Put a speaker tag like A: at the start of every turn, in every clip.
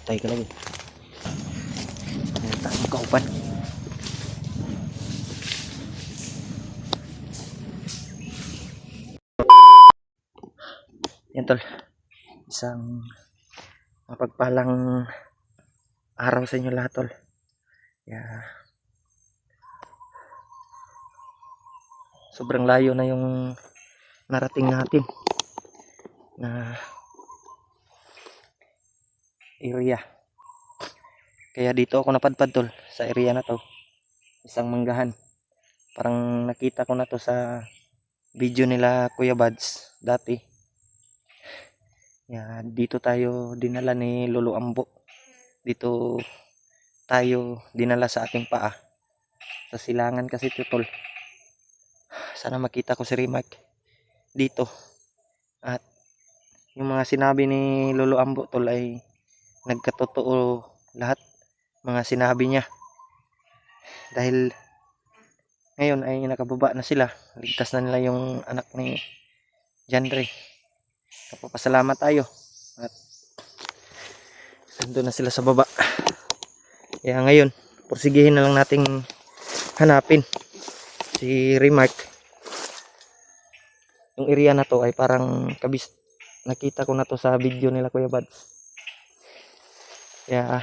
A: Patay ka lagi. Ayan tayo kaupan. Yan tol. Isang mapagpalang araw sa inyo lahat tol. Sobrang layo na yung narating natin na area. Kaya dito ako napadpad tol sa area na to. Isang manggahan. Parang nakita ko na to sa video nila Kuya Buds dati. Dito tayo dinala ni Lolo Ambo. Dito tayo dinala sa ating paa. Sa silangan kasi ito tol. Sana makita ko si Rimac dito. At yung mga sinabi ni Lolo Ambo tol ay nagkatotoo lahat mga sinabi niya. Dahil ngayon ay nakababa na sila. Ligtas na nila yung anak ni Jandre. Kapapasalamat tayo. At nandun na sila sa baba. Kaya ngayon, porsigihin na lang nating hanapin si Rimac. Yung area na to ay parang nakita ko na to sa video nila Kuya Buds. Kaya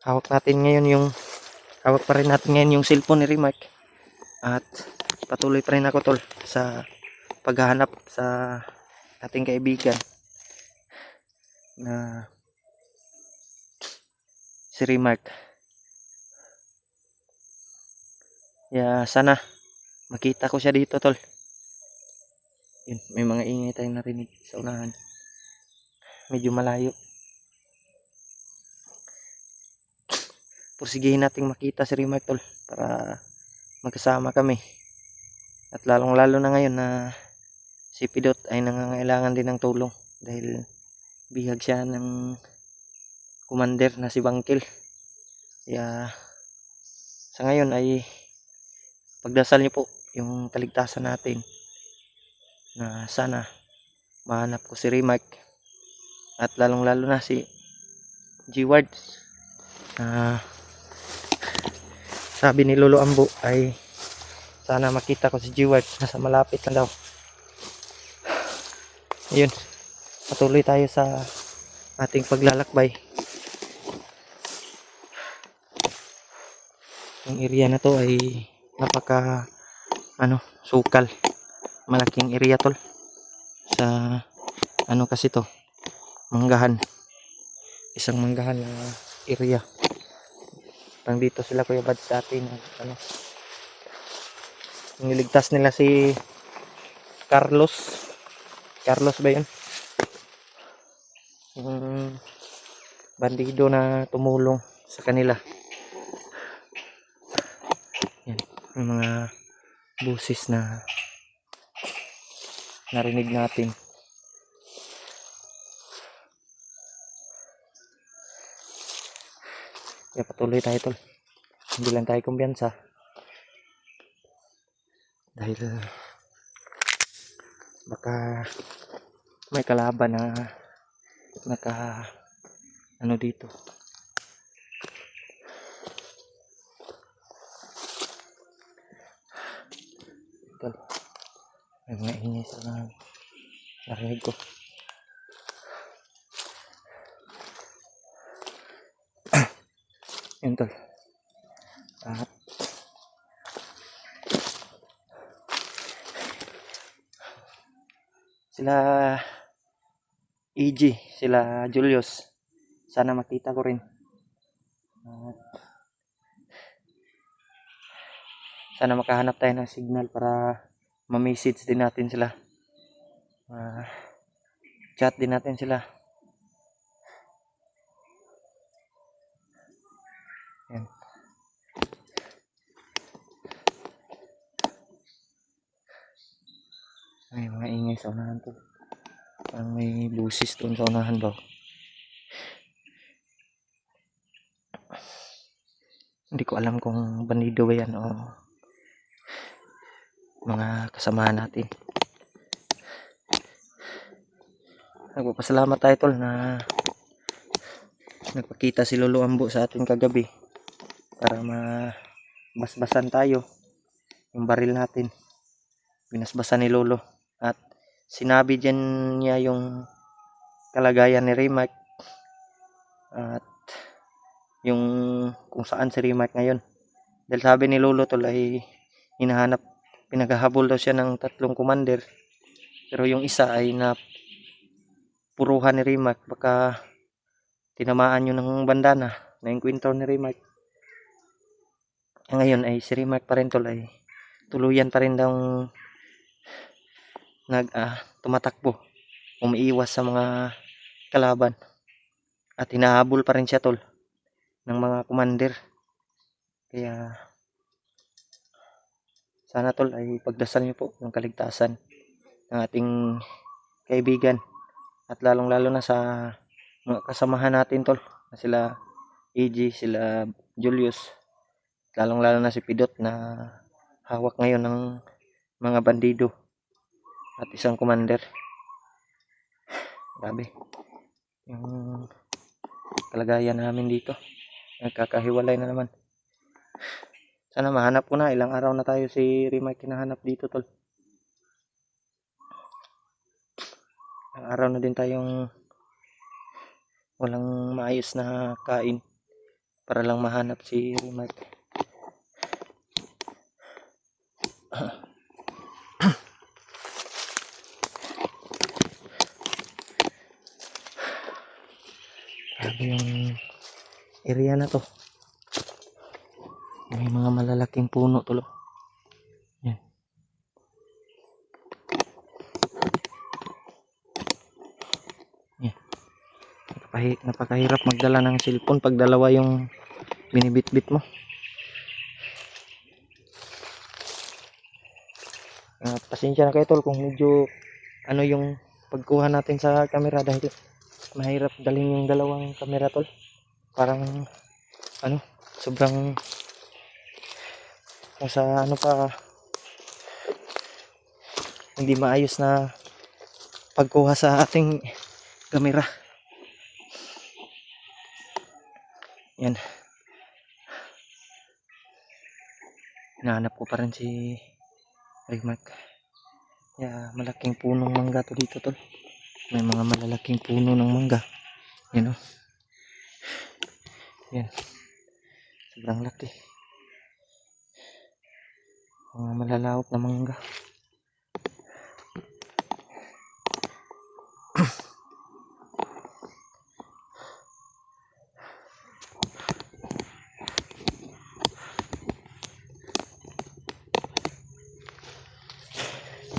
A: hawak pa rin natin ngayon yung cellphone ni Rimac. At patuloy pa rin ako tol sa paghahanap sa ating kaibigan na si Rimac. Sana makita ko siya dito tol. Yun, may mga ingay tayong narinig sa unahan. Medyo malayo. Pursigihin nating makita si Rimac tol para magkasama kami. At lalong lalo na ngayon na si Pidot ay nangangailangan din ng tulong dahil bihag siya ng commander na si Bangkil. Kaya sa ngayon ay pagdasal niyo po yung kaligtasan natin na sana mahanap ko si Rimac at lalong lalo na si G-Ward. Sabi ni Lolo Ambo ay sana makita ko si G-Ward, nasa malapit na daw. Ayun, patuloy tayo sa ating paglalakbay. Yung area na to ay napaka sukal, malaking area tol. Sa kasi to, manggahan, isang manggahan na area. Pang dito sila Kuya Buds sa atin niligtas nila si Carlos ba yun, yung bandido na tumulong sa kanila. Yan, yung mga busis na narinig natin. Kaya patuloy tayo tol, hindi lang tayo kumpiyansa dahil baka may kalaban na dito. Tol, may mga ingay sa narinig ko. Yun tol. At sila EG, sila Julius, sana makita ko rin. At sana makahanap tayo ng signal para ma-message din natin sila, chat din natin sila. Yan. May mga ingay sa unahan to. Parang may busis doon sa unahan daw. Hindi ko alam kung bandido ba yan o mga kasamahan natin. Nagpapasalamat tayo tol na Nagpakita si Lolo Ambo sa atin kagabi para mabasbasan tayo yung baril natin. Binasbasan ni Lolo at sinabi dyan niya yung kalagayan ni Rimac at yung kung saan si Rimac ngayon. Dahil sabi ni Lolo tol ay hinahanap, pinaghahabol daw siya ng 3 commander, pero yung isa ay napuruhan ni Rimac, baka tinamaan yun ng bandana na enkwentro ni Rimac. Ngayon ay si Rimac pa rin tol ay tuluyan pa rin daw tumatakbo, umiiwas sa mga kalaban at hinahabol pa rin siya tol ng mga commander. Kaya sana tol ay pagdasal niyo po yung kaligtasan ng ating kaibigan at lalong lalo na sa mga kasamahan natin tol na sila EG, sila Julius, lalong lalo na si Pidot na hawak ngayon ng mga bandido at isang commander. Grabe yung kalagayan namin dito, nagkakahiwalay na naman. Sana mahanap ko na, ilang araw na tayo si Rimac kinahanap dito tol. Ilang araw na din tayong walang maayos na kain para lang mahanap si Rimac. Grabe yung area na to, may mga malalaking puno tol. Yan. Yan. Napakahirap magdala ng cellphone pag dalawa yung binibitbit mo. Pasensya na kayo tol kung medyo yung pagkuha natin sa camera dahil mahirap dalhin yung dalawang camera tol. Parang sobrang nasa pa hindi maayos na pagkuha sa ating camera. Yan. Hinahanap ko pa rin si Rimac. Malaking punong mangga to dito tol. May mga malalaking puno ng mangga. Yan o. Yan. Sobrang laki. Mga malalawak na mangga.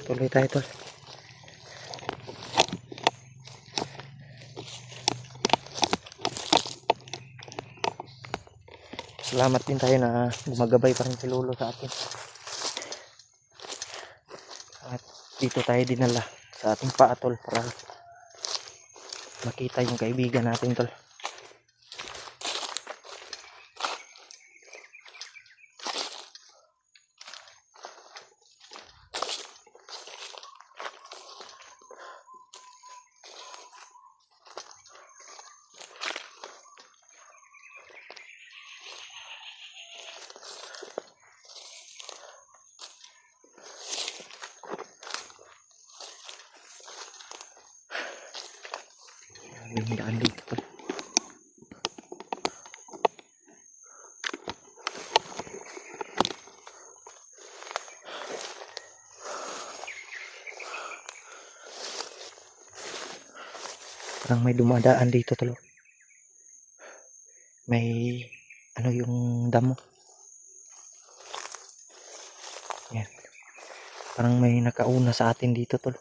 A: Tuloy tayo tol. Salamat din tayo na gumagabay pa rin si Lolo sa atin. At dito tayo dinala sa ating paa tol para makita yung kaibigan natin tol. Yung daan dito tol. Parang may dumadaan dito tol. May yung damo. Yan. Parang may nakauna sa atin dito tol.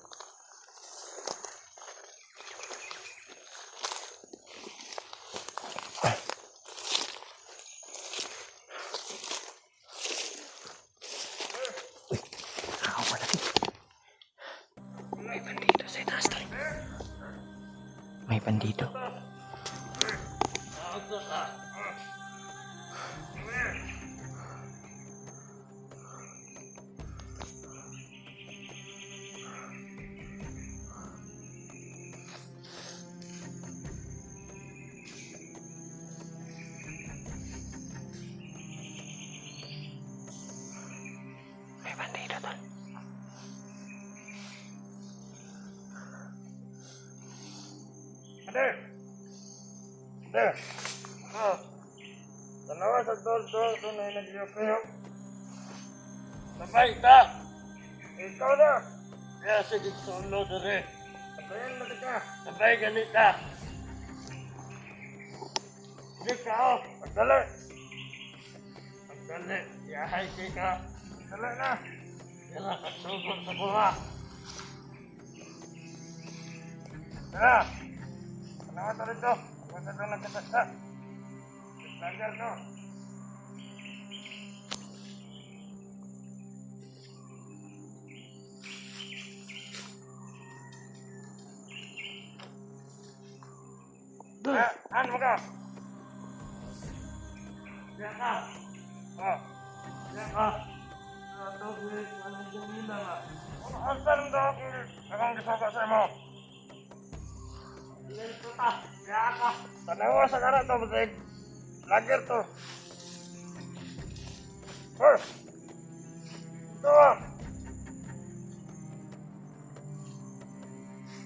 A: May bandito sa itaas tol. May bandito. tol.
B: Ade! Ade! Ah! Tanawa sa tol-tol, tunay na diyo kayo. Sabay ka! Ikaw na! Kaya sige solo dere. Sabayan mo ka. Sabay ganita. Sige ka o. Pagdali. Pagdali. Yahay ka. Pagdali na. Yan na katsugod sa buha. Tara! Tanawa ta rito. Huwag na ito nagkatasa. Standard no. Ano ka? Diyan ka. Oh. Diyan ka. Ito, walang jamila nga. Ang sarang daw ako akong gisaka sa mo. Dito ka. Diyan ka. Tanawa sa kara to, Busig. Lager to. Hoy! Dito ka.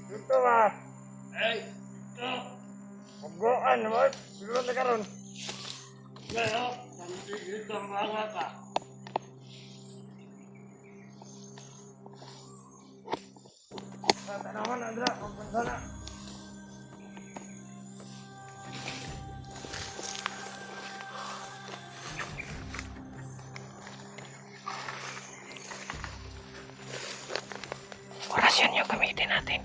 B: Dito ka. Hey! Dito! Paggoan naman, siguro na karon. Ngayon, nandigit ang mga ka. Tanawan, Andra, magpunta na.
A: Orasyon yung gamitin natin.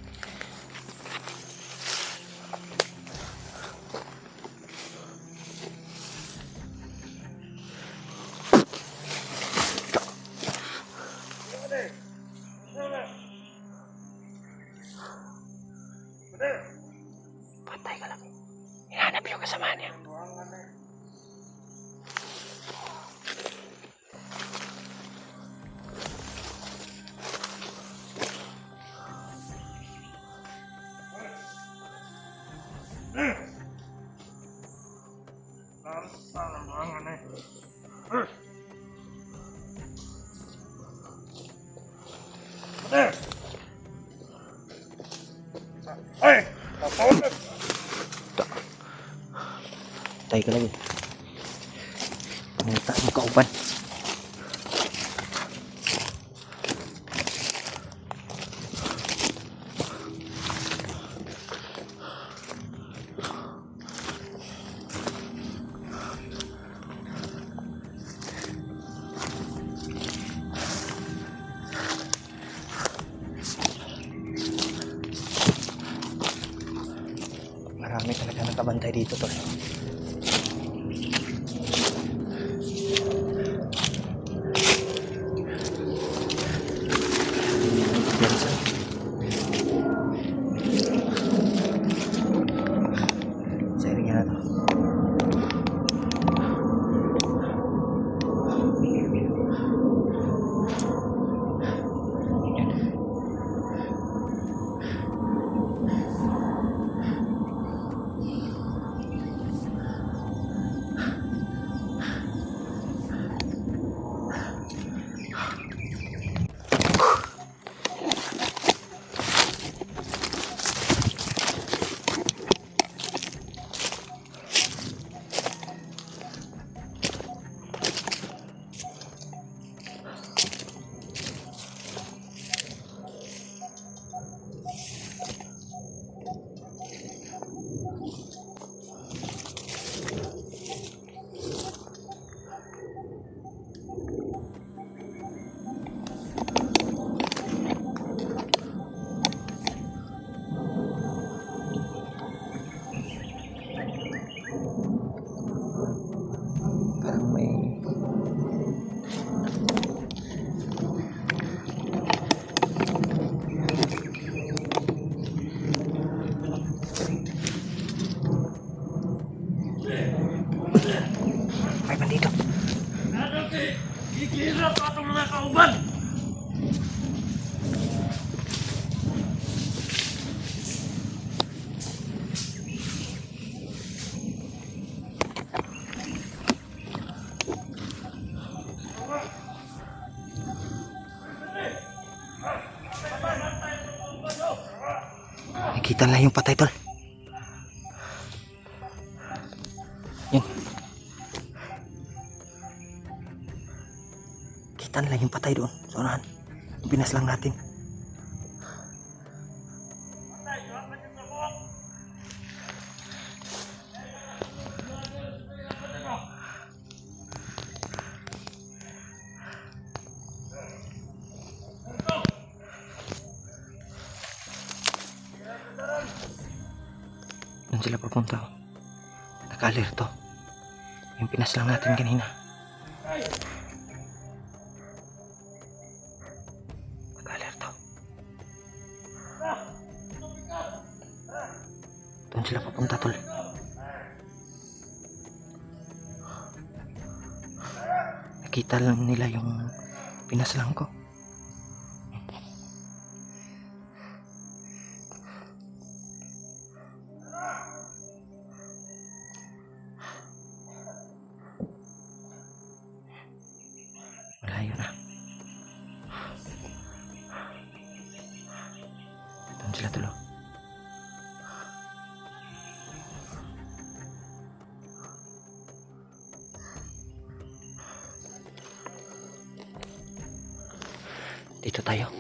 A: Patay ka lang. Hinahanap yung kasama niya.
B: Hey! Tapos!
A: Patay ka lagi. Pangita ang kauban. Marami talaga nakabantay dito tol. Sa area na to. Kita lang yung patay tol. Yun. Kita lang yung patay doon. Sa unahan. Pinas lang natin. Doon sila papunta. Naka-alerto. Yung pinas lang natin kanina. Naka-alerto. Doon sila papunta tol. Nakita lang nila yung pinas lang ko. Malayo na. Doon sila tulo. Dito tayo.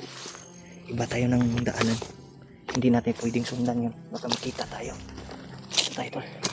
A: Iba tayo ng daanan. Hindi natin pwedeng sundan yun. Baka makita tayo. Dito tayo tol.